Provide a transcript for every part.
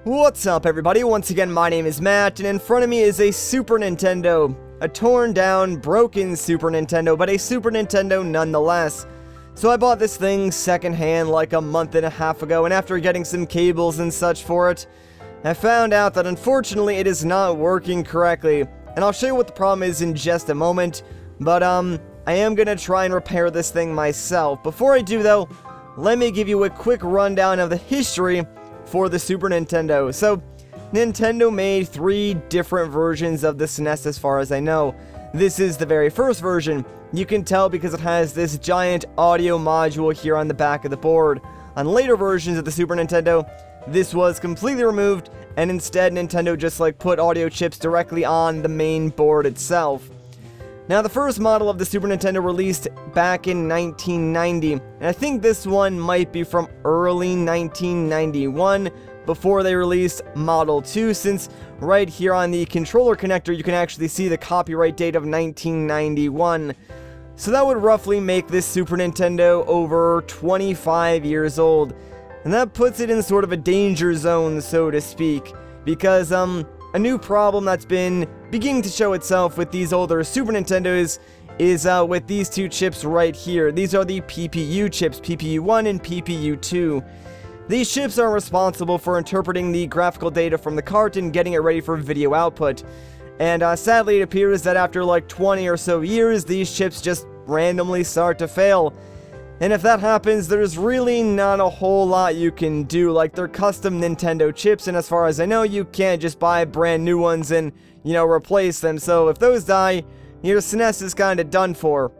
What's up, everybody? Once again, my name is Matt, and in front of me is a Super Nintendo. A torn down, broken Super Nintendo, but a Super Nintendo nonetheless. So I bought this thing secondhand like a month and a half ago, and after getting some cables and such for it, I found out that unfortunately it is not working correctly. And I'll show you what the problem is in just a moment, but I am gonna try and repair this thing myself. Before I do though, let me give you a quick rundown of the history for the Super Nintendo. So, Nintendo made 3 different versions of the SNES as far as I know. This is the very first version. You can tell because it has this giant audio module here on the back of the board. On later versions of the Super Nintendo, this was completely removed, and instead Nintendo just put audio chips directly on the main board itself. Now, the first model of the Super Nintendo released back in 1990, and I think this one might be from early 1991, before they released Model 2, since right here on the controller connector you can actually see the copyright date of 1991. So that would roughly make this Super Nintendo over 25 years old, and that puts it in sort of a danger zone, so to speak, because a new problem that's been beginning to show itself with these older Super Nintendos is with these 2 chips right here. These are the PPU chips, PPU-1 and PPU-2. These chips are responsible for interpreting the graphical data from the cart and getting it ready for video output. And sadly, it appears that after 20 or so years, these chips just randomly start to fail. And if that happens, there's really not a whole lot you can do. They're custom Nintendo chips, and as far as I know, you can't just buy brand new ones and, replace them. So if those die, your SNES is kinda done for.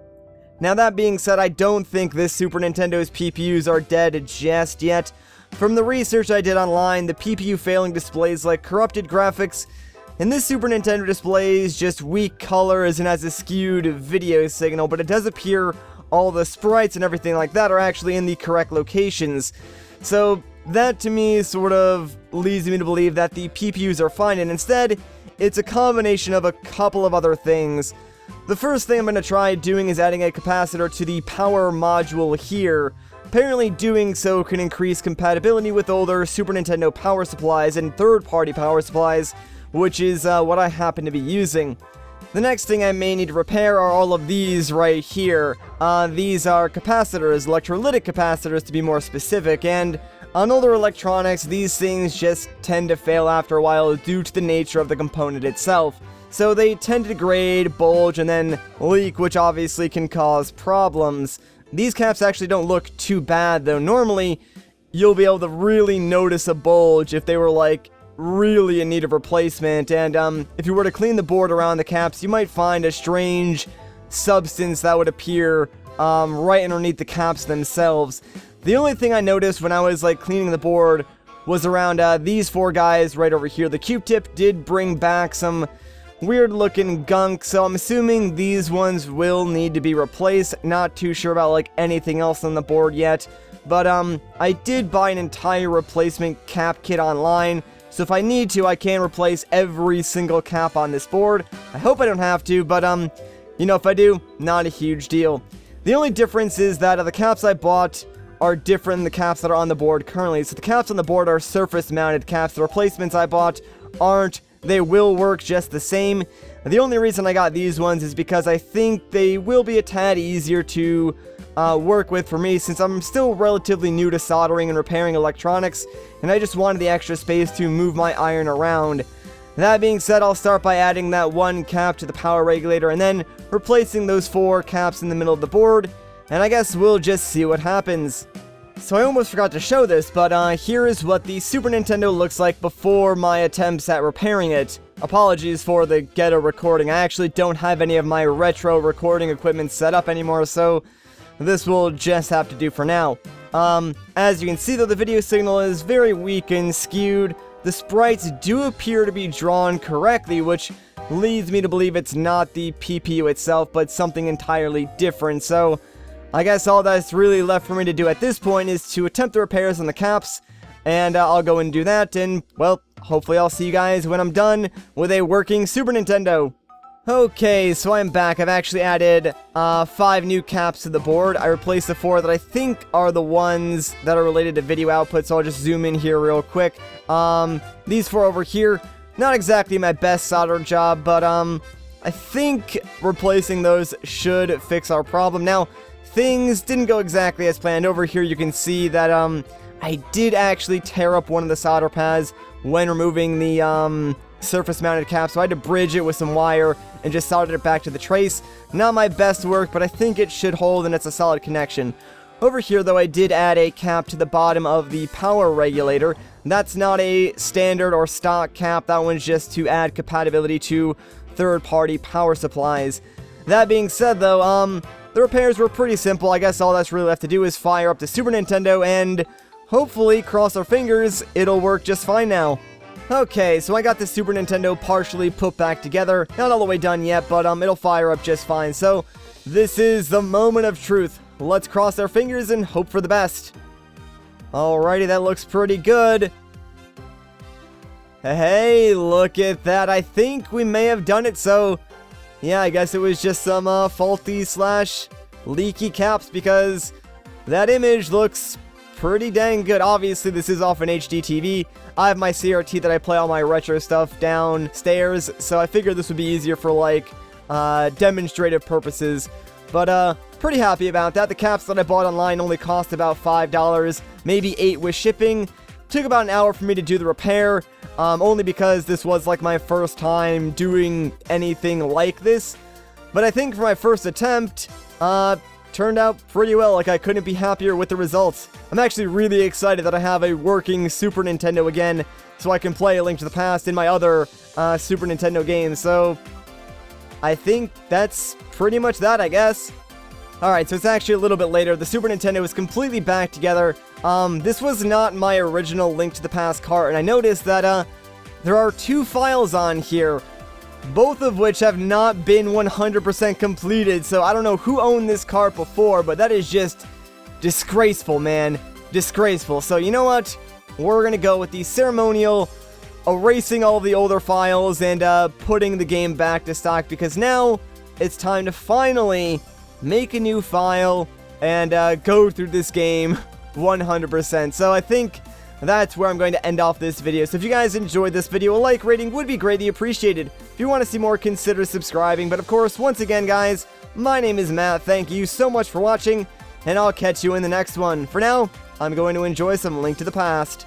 Now, that being said, I don't think this Super Nintendo's PPUs are dead just yet. From the research I did online, the PPU failing displays corrupted graphics, and this Super Nintendo displays just weak colors and has a skewed video signal, but it does appear all the sprites and everything like that are actually in the correct locations. So that to me sort of leads me to believe that the PPUs are fine, and instead, it's a combination of a couple of other things. The first thing I'm going to try doing is adding a capacitor to the power module here. Apparently doing so can increase compatibility with older Super Nintendo power supplies and third-party power supplies, which is what I happen to be using. The next thing I may need to repair are all of these right here. These are capacitors, electrolytic capacitors to be more specific, and on older electronics, these things just tend to fail after a while due to the nature of the component itself. So they tend to degrade, bulge, and then leak, which obviously can cause problems. These caps actually don't look too bad, though. Normally, you'll be able to really notice a bulge if they were, really in need of replacement, and, if you were to clean the board around the caps, you might find a strange substance that would appear, right underneath the caps themselves. The only thing I noticed when I was, cleaning the board was around, these 4 guys right over here. The Q-tip did bring back some weird-looking gunk, so I'm assuming these ones will need to be replaced. Not too sure about, anything else on the board yet, but, I did buy an entire replacement cap kit online, so if I need to, I can replace every single cap on this board. I hope I don't have to, but, if I do, not a huge deal. The only difference is that the caps I bought are different than the caps that are on the board currently. So the caps on the board are surface-mounted caps. The replacements I bought aren't. They will work just the same. The only reason I got these ones is because I think they will be a tad easier to work with for me, since I'm still relatively new to soldering and repairing electronics, and I just wanted the extra space to move my iron around. That being said, I'll start by adding that 1 cap to the power regulator, and then replacing those 4 caps in the middle of the board, and I guess we'll just see what happens. So I almost forgot to show this, but here is what the Super Nintendo looks like before my attempts at repairing it. Apologies for the ghetto recording. I actually don't have any of my retro recording equipment set up anymore, so this will just have to do for now. As you can see, though, the video signal is very weak and skewed. The sprites do appear to be drawn correctly, which leads me to believe it's not the PPU itself, but something entirely different. So I guess all that's really left for me to do at this point is to attempt the repairs on the caps, and I'll go and do that, and, well, hopefully I'll see you guys when I'm done with a working Super Nintendo. Okay, so I'm back. I've actually added 5 new caps to the board. I replaced the 4 that I think are the ones that are related to video output, so I'll just zoom in here real quick. These 4 over here, not exactly my best solder job, but I think replacing those should fix our problem. Now, things didn't go exactly as planned. Over here you can see that I did actually tear up one of the solder pads when removing the surface mounted cap, so I had to bridge it with some wire and just soldered it back to the trace. Not my best work, but I think it should hold and it's a solid connection. Over here though, I did add a cap to the bottom of the power regulator. That's not a standard or stock cap, that one's just to add compatibility to third-party power supplies. That being said though, the repairs were pretty simple. I guess all that's really left to do is fire up the Super Nintendo and hopefully, cross our fingers, it'll work just fine now. Okay, so I got the Super Nintendo partially put back together. Not all the way done yet, but it'll fire up just fine. So, this is the moment of truth. Let's cross our fingers and hope for the best. Alrighty, that looks pretty good. Hey, look at that. I think we may have done it, so yeah, I guess it was just some faulty / leaky caps because that image looks pretty dang good. Obviously, this is off an HD TV. I have my CRT that I play all my retro stuff downstairs, so I figured this would be easier for, like, demonstrative purposes. But, pretty happy about that. The caps that I bought online only cost about $5, maybe $8 with shipping. Took about an hour for me to do the repair, only because this was, like, my first time doing anything like this. But I think for my first attempt, turned out pretty well. Like, I couldn't be happier with the results. I'm actually really excited that I have a working Super Nintendo again, so I can play A Link to the Past in my other Super Nintendo games. So, I think that's pretty much that, I guess. Alright, so it's actually a little bit later. The Super Nintendo is completely back together. This was not my original Link to the Past cart, and I noticed that there are 2 files on here, both of which have not been 100% completed, so I don't know who owned this cart before, but that is just disgraceful, man. Disgraceful. So you know what? We're gonna go with the ceremonial erasing all of the older files and putting the game back to stock, because now it's time to finally make a new file and go through this game 100%. So I think that's where I'm going to end off this video. So if you guys enjoyed this video, a like rating would be greatly appreciated. If you want to see more, consider subscribing. But of course, once again, guys, my name is Matt. Thank you so much for watching, and I'll catch you in the next one. For now, I'm going to enjoy some Link to the Past.